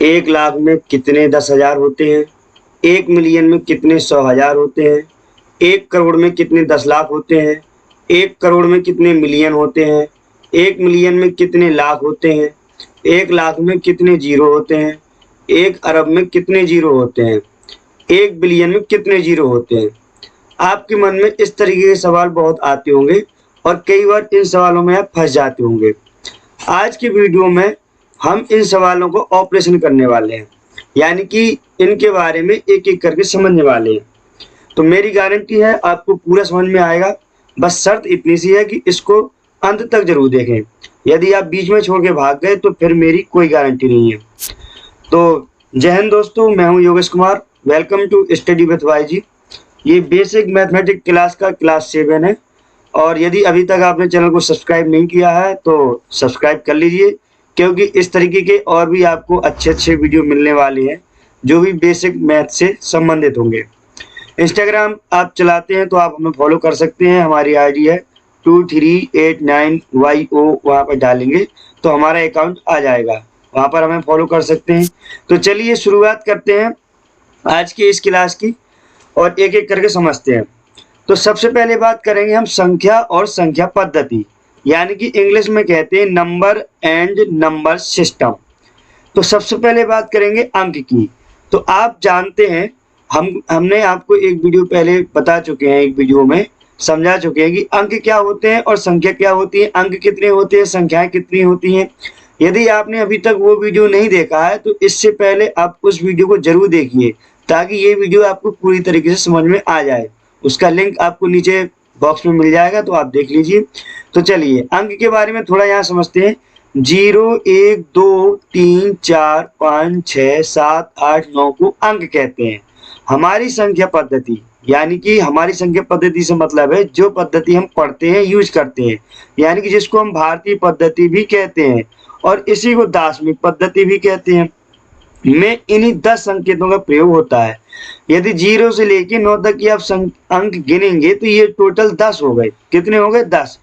1,00,000 में कितने 10,000 होते हैं? 1 मिलियन में कितने 100,000 होते हैं? 1 करोड़ में कितने 10 लाख होते हैं? 1 करोड़ में कितने मिलियन होते हैं? 1 मिलियन में कितने लाख होते हैं? 1 लाख में कितने जीरो होते हैं? 1 अरब में कितने जीरो होते हैं? 1 बिलियन में कितने जीरो होते हैं? आपके मन में इस तरीके के सवाल बहुत आते होंगे और कई बार इन सवालों में आप फंस जाते होंगे। आज की वीडियो में हम इन सवालों को ऑपरेशन करने वाले हैं, यानी कि इनके बारे में एक-एक करके समझने वाले हैं। तो मेरी गारंटी है आपको पूरा समझ में आएगा। बस शर्त इतनी सी है कि इसको अंत तक ज़रूर देखें। यदि आप बीच में छोड़ के भाग गए तो फिर मेरी कोई गारंटी नहीं है। तो जय हिंद दोस्तों, मैं हूं Yogesh Kumar. Welcome to study with Y G. ये बेसिक मैथमेटिक्स क्लास का क्लास 7 है और यदि अभी तक आपने चैनल को सब्सक्राइब नहीं किया है तो सब्सक्राइब कर लीजिए, क्योंकि इस तरीके के और भी आपको अच्छे वीडियो मिलने वाले हैं जो भी बेसिक मैथ से संबंधित होंगे। इंस्टाग्राम आप चलाते हैं तो आप हमें फॉलो कर सकते हैं। हमारी आईडी है 2389YO, वहाँ पर डालेंगे तो हमारा अकाउंट आ जाएगा, वहाँ पर हमें फॉलो कर सकते हैं। तो चलिए शुरुआत करते हैं आज की इस क्लास की और एक-एक करके समझते हैं। तो सबसे पहले बात करेंगे हम संख्या और संख्या पद्धति, यानी कि इंग्लिश में कहते हैं नंबर एंड नंबर सिस्टम। तो सबसे पहले बात करेंगे अंक की। तो आप जानते हैं हमने आपको एक वीडियो पहले बता चुके हैं, एक वीडियो में समझा चुके हैं कि अंक क्या होते हैं और संख्या क्या होती है, अंक कितने होते हैं, संख्याएं कितनी होती हैं। यदि आपने अभी तक वो वीडियो नहीं देखा है तो इससे पहले आप उस वीडियो को जरूर देखिए, ताकि ये वीडियो आपको पूरी तरीके से समझ में आ जाए। उसका लिंक आपको नीचे बॉक्स में मिल जाएगा, तो आप देख लीजिए। तो चलिए अंक के बारे में थोड़ा यहाँ समझते हैं। 0, 1, 2, 3, 4, 5, 6, 7, 8, 9 को अंक कहते हैं। हमारी संख्या पद्धति, यानी कि हमारी संख्या पद्धति से मतलब है जो पद्धति हम पढ़ते हैं, यूज करते हैं, यानी कि जिसको हम भारतीय पद्धति भी कहते हैं और इसी को दार्शनिक पद्धति भी कहते हैं, में इन्हीं 10 संकेतों का प्रयोग होता है। यदि 0 से लेकर 9 तक की आप अंक गिनेंगे तो ये टोटल 10 हो गए। कितने हो गए? 10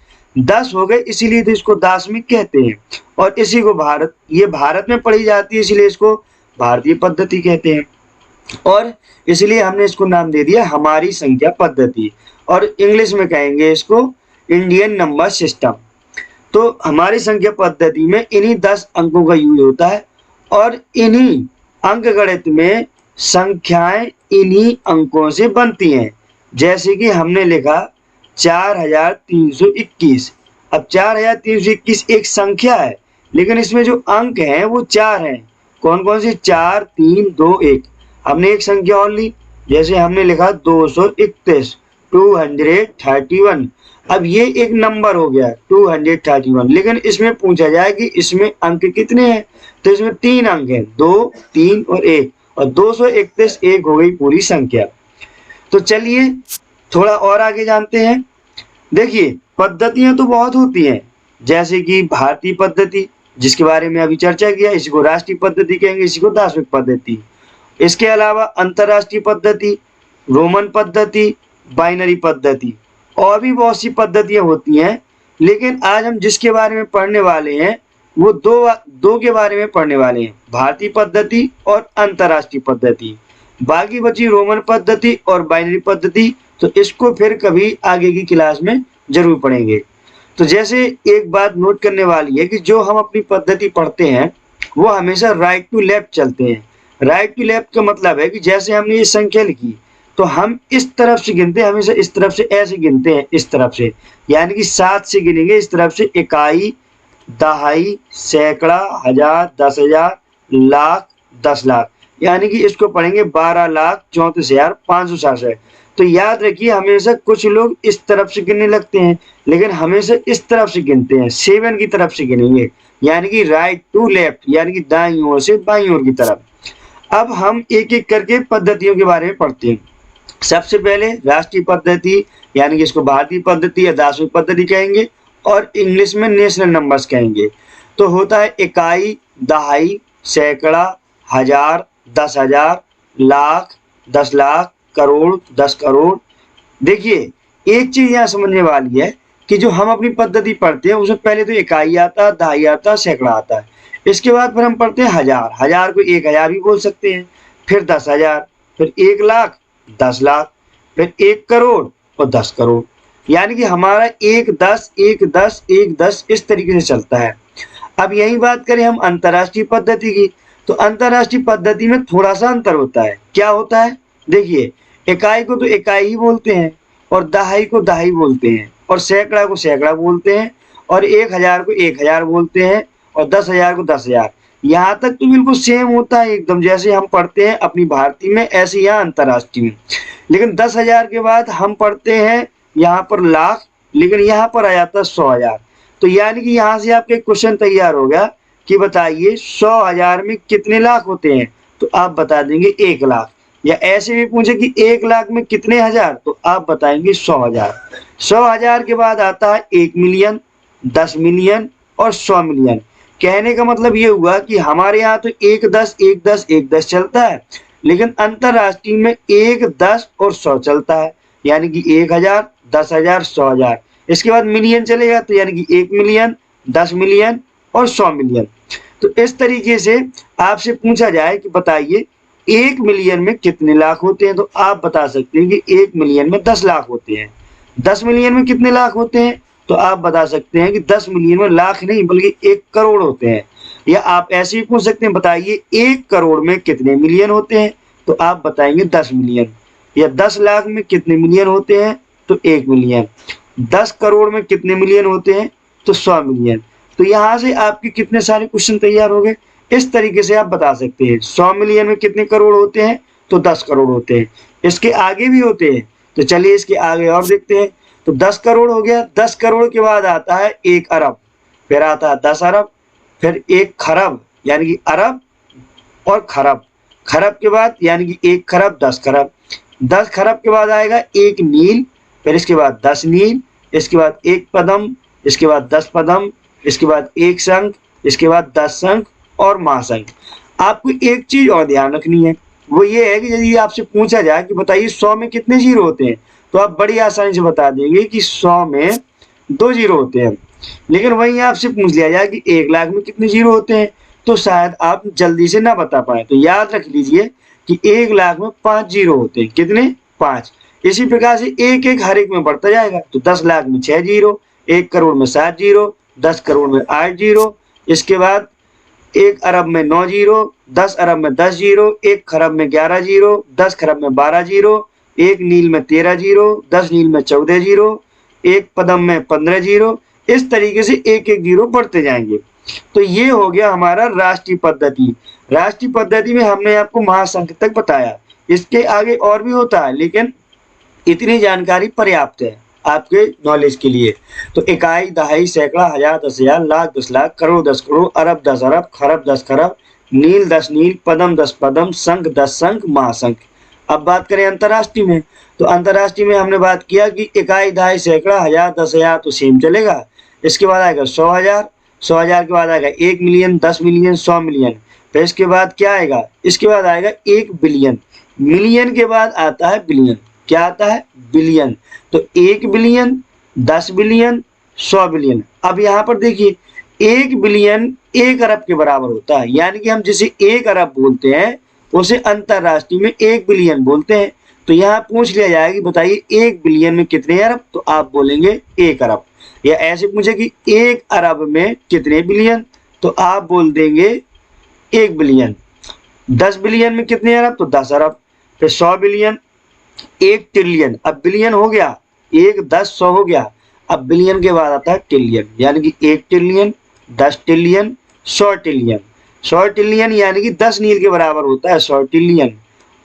हो गए, इसीलिए तो इसको दार्शनिक कहते हैं और इसी को भारत में पढ़ी जाती है, इसलिए इसको भारतीय पद्धति कहते हैं और इसलिए हमने इसको नाम दे दिया हमारी संख्या पद्धति, और इंग्लिश में कहेंगे इसको इंडियन नंबर सिस्टम। तो हमारी संख्या पद्धति में इन्हीं 10 अंकों का यूज होता है और इन्हीं अंकगणित में संख्याएं इन्हीं अंकों से बनती हैं। जैसे कि हमने लिखा 4321। अब 4321 एक संख्या है, लेकिन इसमें जो अंक हैं वो 4 हैं। कौन कौन से? 4, 3, 2, 1। हमने एक संख्या और ली, जैसे हमने लिखा 231, 231। अब ये एक नंबर हो गया 231, लेकिन इसमें पूछा जाए कि इसमें अंक कितने हैं, तो इसमें 3 अंक हैं, 2, 3 और 1, और 231 एक हो गई पूरी संख्या। तो चलिए थोड़ा और आगे जानते हैं। देखिए पद्धतियां तो बहुत होती हैं, जैसे कि भारतीय पद्धति जिसके बारे में अभी चर्चा किया, इसी को राष्ट्रीय पद्धति कहेंगे, इसी को दार्शनिक पद्धति। इसके अलावा अंतरराष्ट्रीय पद्धति, रोमन पद्धति, बाइनरी पद्धति और भी बहुत सी पद्धतियां होती हैं, लेकिन आज हम जिसके बारे में पढ़ने वाले हैं वो दो के बारे में पढ़ने वाले हैं, भारतीय पद्धति और अंतरराष्ट्रीय पद्धति। बाकी बची रोमन पद्धति और बाइनरी पद्धति, तो इसको फिर कभी आगे की क्लास में जरूर पढ़ेंगे। तो जैसे एक बात नोट करने वाली है कि जो हम अपनी पद्धति पढ़ते हैं वो हमेशा राइट टू लेफ्ट चलते हैं। राइट टू लेफ्ट का मतलब है कि जैसे हमने ये संख्या लिखी तो हम इस तरफ से गिनते हैं, हमेशा इस तरफ से ऐसे गिनते हैं, इस तरफ से, यानी कि 7 से गिनेंगे इस तरफ से, इकाई, दहाई, सैकड़ा, हजार, 10,000, लाख, 10 लाख, यानी कि इसको पढ़ेंगे 12,34,566। तो याद रखिए हमेशा कुछ लोग इस तरफ से गिनने लगते हैं, लेकिन हमेशा इस तरफ से गिनते हैं, 7 की तरफ से गिनेंगे, यानी कि राइट टू लेफ्ट, यानी कि दाईं ओर से बाईं ओर की तरफ। अब हम एक एक करके पद्धतियों के बारे में पढ़ते हैं। सबसे पहले राष्ट्रीय पद्धति, यानी कि इसको भारतीय पद्धति या दार्शनिक पद्धति कहेंगे और इंग्लिश में नेशनल नंबर्स कहेंगे। तो होता है इकाई, दहाई, सैकड़ा, हजार, 10,000, लाख, 10 लाख, करोड़, 10 करोड़। देखिए एक चीज यहाँ समझने वाली है कि जो हम अपनी पद्धति पढ़ते हैं उसमें पहले तो इकाई आता है, दहाई आता है, सैकड़ा आता है। इसके बाद फिर हम पढ़ते हैं हजार। हजार को 1000 भी बोल सकते हैं, फिर 10,000, फिर 1,00,000, 10,00,000, फिर 1 करोड़ और 10 करोड़। यानी कि हमारा 1 10 1 10 1 10 इस तरीके से चलता है। अब यही बात करें हम अंतरराष्ट्रीय पद्धति की, तो अंतरराष्ट्रीय पद्धति में थोड़ा सा अंतर होता है। क्या होता है? देखिए, इकाई को तो इकाई ही बोलते हैं, और दहाई को दहाई बोलते हैं, और सैकड़ा को सैकड़ा बोलते हैं, और 1,000 को 1,000 बोलते हैं, और 10,000 को 10,000। यहाँ तक तो बिल्कुल सेम होता है एकदम, जैसे हम पढ़ते हैं अपनी भारतीय में ऐसे यहाँ अंतरराष्ट्रीय में। लेकिन 10,000 के बाद हम पढ़ते हैं यहाँ पर लाख, लेकिन यहाँ पर आ जाता है 100,000। तो यानी कि यहाँ से आपके क्वेश्चन तैयार हो गया कि बताइए 100,000 में कितने लाख होते हैं, तो आप बता देंगे 1,00,000। या ऐसे भी पूछे कि 1,00,000 में कितने हजार, तो आप बताएंगे 100,000। 100,000 के बाद आता है 1 मिलियन, 10 मिलियन और 100 मिलियन। कहने का मतलब ये हुआ कि हमारे यहाँ तो 1 10 1 10 1 10 चलता है, लेकिन अंतरराष्ट्रीय में 1 10 और 100 चलता है। यानी कि 1,000, 10,000, 100,000। इसके बाद मिलियन चलेगा, तो यानी कि 1 मिलियन, 10 मिलियन और 100 मिलियन। तो इस तरीके से आपसे पूछा जाए कि बताइए 1 मिलियन में कितने लाख होते हैं, तो आप बता सकते हैं कि 1 मिलियन में 10 लाख होते हैं। 10 मिलियन में कितने लाख होते हैं, तो आप बता सकते हैं कि 10 मिलियन में लाख नहीं बल्कि 1 करोड़ होते हैं। या आप ऐसे भी पूछ सकते हैं, बताइए 1 करोड़ में कितने मिलियन होते हैं, तो आप बताएंगे 10 मिलियन। या 10 लाख में कितने मिलियन होते हैं, तो 1 मिलियन। 10 करोड़ में कितने मिलियन होते हैं, तो 100 मिलियन। तो यहाँ से आपके कितने सारे क्वेश्चन तैयार हो गए। इस तरीके से आप बता सकते हैं 100 मिलियन में कितने करोड़ होते हैं, तो 10 करोड़ होते हैं। इसके आगे भी होते हैं, तो चलिए इसके आगे और देखते हैं। तो 10 करोड़ हो गया। 10 करोड़ के बाद आता है 1 अरब, फिर आता है 10 अरब, फिर 1 खरब, यानी कि अरब और खरब। खरब के बाद यानी कि 1 खरब 10 खरब। 10 खरब के बाद आएगा 1 नील, फिर इसके बाद 10 नील, इसके बाद 1 पदम, इसके बाद 10 पदम, इसके बाद 1 शंख, इसके बाद 10 शंख और महाशंख। आपको एक चीज और ध्यान रखनी है, वो ये है कि यदि आपसे पूछा जाए कि बताइए 100 में कितने जीरो होते हैं, तो आप बड़ी आसानी से बता देंगे कि 100 में 2 जीरो होते हैं। लेकिन वहीं आपसे पूछ लिया जाए कि 1,00,000 में कितने जीरो होते हैं, तो शायद आप जल्दी से ना बता पाए। तो याद रख लीजिए कि 1,00,000 में 5 जीरो होते हैं। कितने? 5। इसी प्रकार से एक एक हर एक में बढ़ता जाएगा। तो 10 लाख में 6 जीरो, 1 करोड़ में 7 जीरो, 10 करोड़ में 8 जीरो, इसके बाद 1 अरब में 9 जीरो, 10 अरब में 10 जीरो, 1 खरब में 11 जीरो, 10 खरब में 12 जीरो, 1 नील में 13 जीरो, 10 नील में 14 जीरो, 1 पदम में 15 जीरो। इस तरीके से एक एक जीरो बढ़ते जाएंगे। तो ये हो गया हमारा राष्ट्रीय पद्धति। राष्ट्रीय पद्धति में हमने आपको महाशंख तक बताया। इसके आगे और भी होता है, लेकिन इतनी जानकारी पर्याप्त है आपके नॉलेज के लिए। तो इकाई, दहाई, सैकड़ा, हजार, 10,000, लाख, 10 लाख, करोड़, 10 करोड़, अरब, 10 अरब, खरब, 10 खरब, नील, 10 नील, पदम, 10 पदम, शंख, 10 शंख, महाशंख। अब बात करें अंतरराष्ट्रीय में, तो अंतरराष्ट्रीय में हमने बात किया कि इकाई, दहाई, सैकड़ा, हजार, 10,000 तो सेम चलेगा। इसके बाद आएगा 100,000, 100,000 के बाद आएगा 1 मिलियन, 10 मिलियन, 100 मिलियन। फिर इसके बाद क्या आएगा? इसके बाद आएगा 1 बिलियन। मिलियन के बाद आता है बिलियन। क्या आता है? बिलियन। तो 1 बिलियन, 10 बिलियन, 100 बिलियन। अब यहाँ पर देखिए 1 बिलियन 1 अरब के बराबर होता है। यानी कि हम जिसे 1 अरब बोलते हैं उसे अंतरराष्ट्रीय में 1 बिलियन बोलते हैं। तो यहाँ पूछ लिया जाएगा कि बताइए 1 बिलियन में कितने अरब, तो आप बोलेंगे 1 अरब। या ऐसे पूछे कि 1 अरब में कितने बिलियन, तो आप बोल देंगे 1 बिलियन। 10 बिलियन में कितने अरब, तो 10 अरब। फिर 100 बिलियन, 1 ट्रिलियन। अब बिलियन हो गया, 1 10 100 हो गया। अब बिलियन के बाद आता है ट्रिलियन, यानी कि 1 ट्रिलियन, 10 ट्रिलियन, 100 ट्रिलियन। 100 ट्रिलियन यानी कि 10 नील के बराबर होता है 100 ट्रिलियन,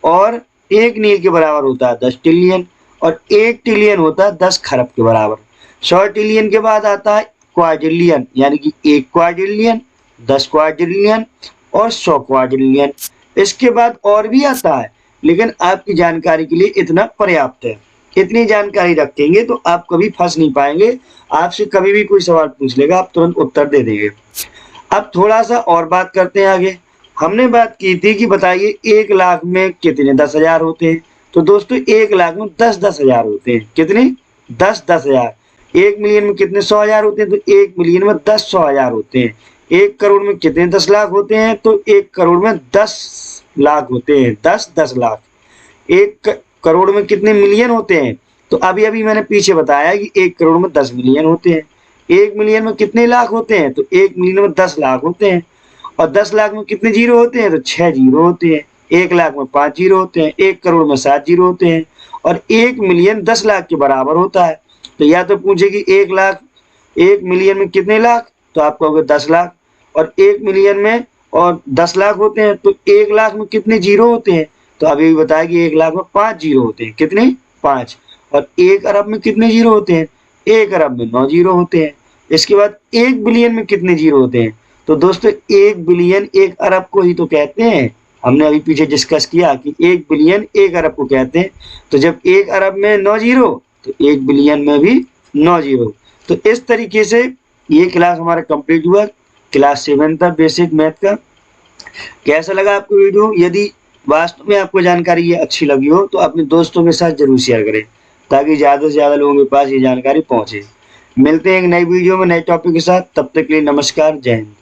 और 1 नील के बराबर होता है 10 ट्रिलियन, और 1 ट्रिलियन होता है 10 खरब के बराबर। 100 ट्रिलियन के बाद आता है क्वाड्रिलियन, यानी कि 1 क्वाड्रिलियन, 10 क्वाड्रिलियन और 100 क्वाड्रिलियन। इसके बाद और भी आता है, लेकिन आपकी जानकारी के लिए इतना पर्याप्त है। इतनी जानकारी रखेंगे तो आप कभी फंस नहीं पाएंगे। आपसे कभी भी कोई सवाल पूछ लेगा, आप तुरंत उत्तर दे देंगे। अब थोड़ा सा और बात करते हैं आगे। हमने बात की थी कि बताइए 1 लाख में कितने 10,000 होते हैं। तो दोस्तों 1 लाख में 10 हजार होते हैं। कितने? 10 हजार। 1 मिलियन में कितने 100,000 होते हैं, तो 1 मिलियन में 10 100,000 होते हैं। 1 करोड़ में कितने 10 लाख होते हैं? तो 1 करोड़ में 10 लाख होते हैं, 10 लाख। 1 करोड़ में कितने मिलियन होते हैं? तो अभी अभी मैंने पीछे बताया कि 1 करोड़ में 10 मिलियन होते हैं। 1 मिलियन में कितने लाख होते हैं? तो 1 मिलियन में 10 लाख होते हैं। और 10 लाख में कितने जीरो होते हैं? तो 6 जीरो होते हैं। 1 लाख में 5 जीरो होते हैं। 1 करोड़ में 7 जीरो होते हैं। और 1 मिलियन 10 लाख के बराबर होता है। तो या तो पूछे कि 1 मिलियन में कितने लाख? तो आप कहोगे 10 लाख। और 1 मिलियन में और 10 लाख होते हैं, तो 1 लाख में कितने जीरो होते हैं? तो अभी भी बताया कि 1 लाख में 5 जीरो होते हैं। कितने? 5। और 1 अरब में कितने जीरो होते हैं? 1 अरब में 9 जीरो होते हैं। इसके बाद 1 बिलियन में कितने जीरो होते हैं? तो दोस्तों 1 बिलियन 1 अरब को ही तो कहते हैं। हमने अभी पीछे डिस्कस किया कि 1 बिलियन 1 अरब को कहते हैं। तो जब 1 अरब में 9 जीरो, तो 1 बिलियन में भी 9 जीरो। तो इस तरीके से ये क्लास हमारा कंप्लीट हुआ। क्लास 7 था बेसिक मैथ का। कैसा लगा आपको वीडियो? यदि वास्तव में आपको जानकारी ये अच्छी लगी हो तो अपने दोस्तों के साथ जरूर शेयर करें, ताकि ज़्यादा से ज़्यादा लोगों के पास ये जानकारी पहुंचे। मिलते हैं एक नई वीडियो में नए टॉपिक के साथ। तब तक के लिए नमस्कार, जय हिंद।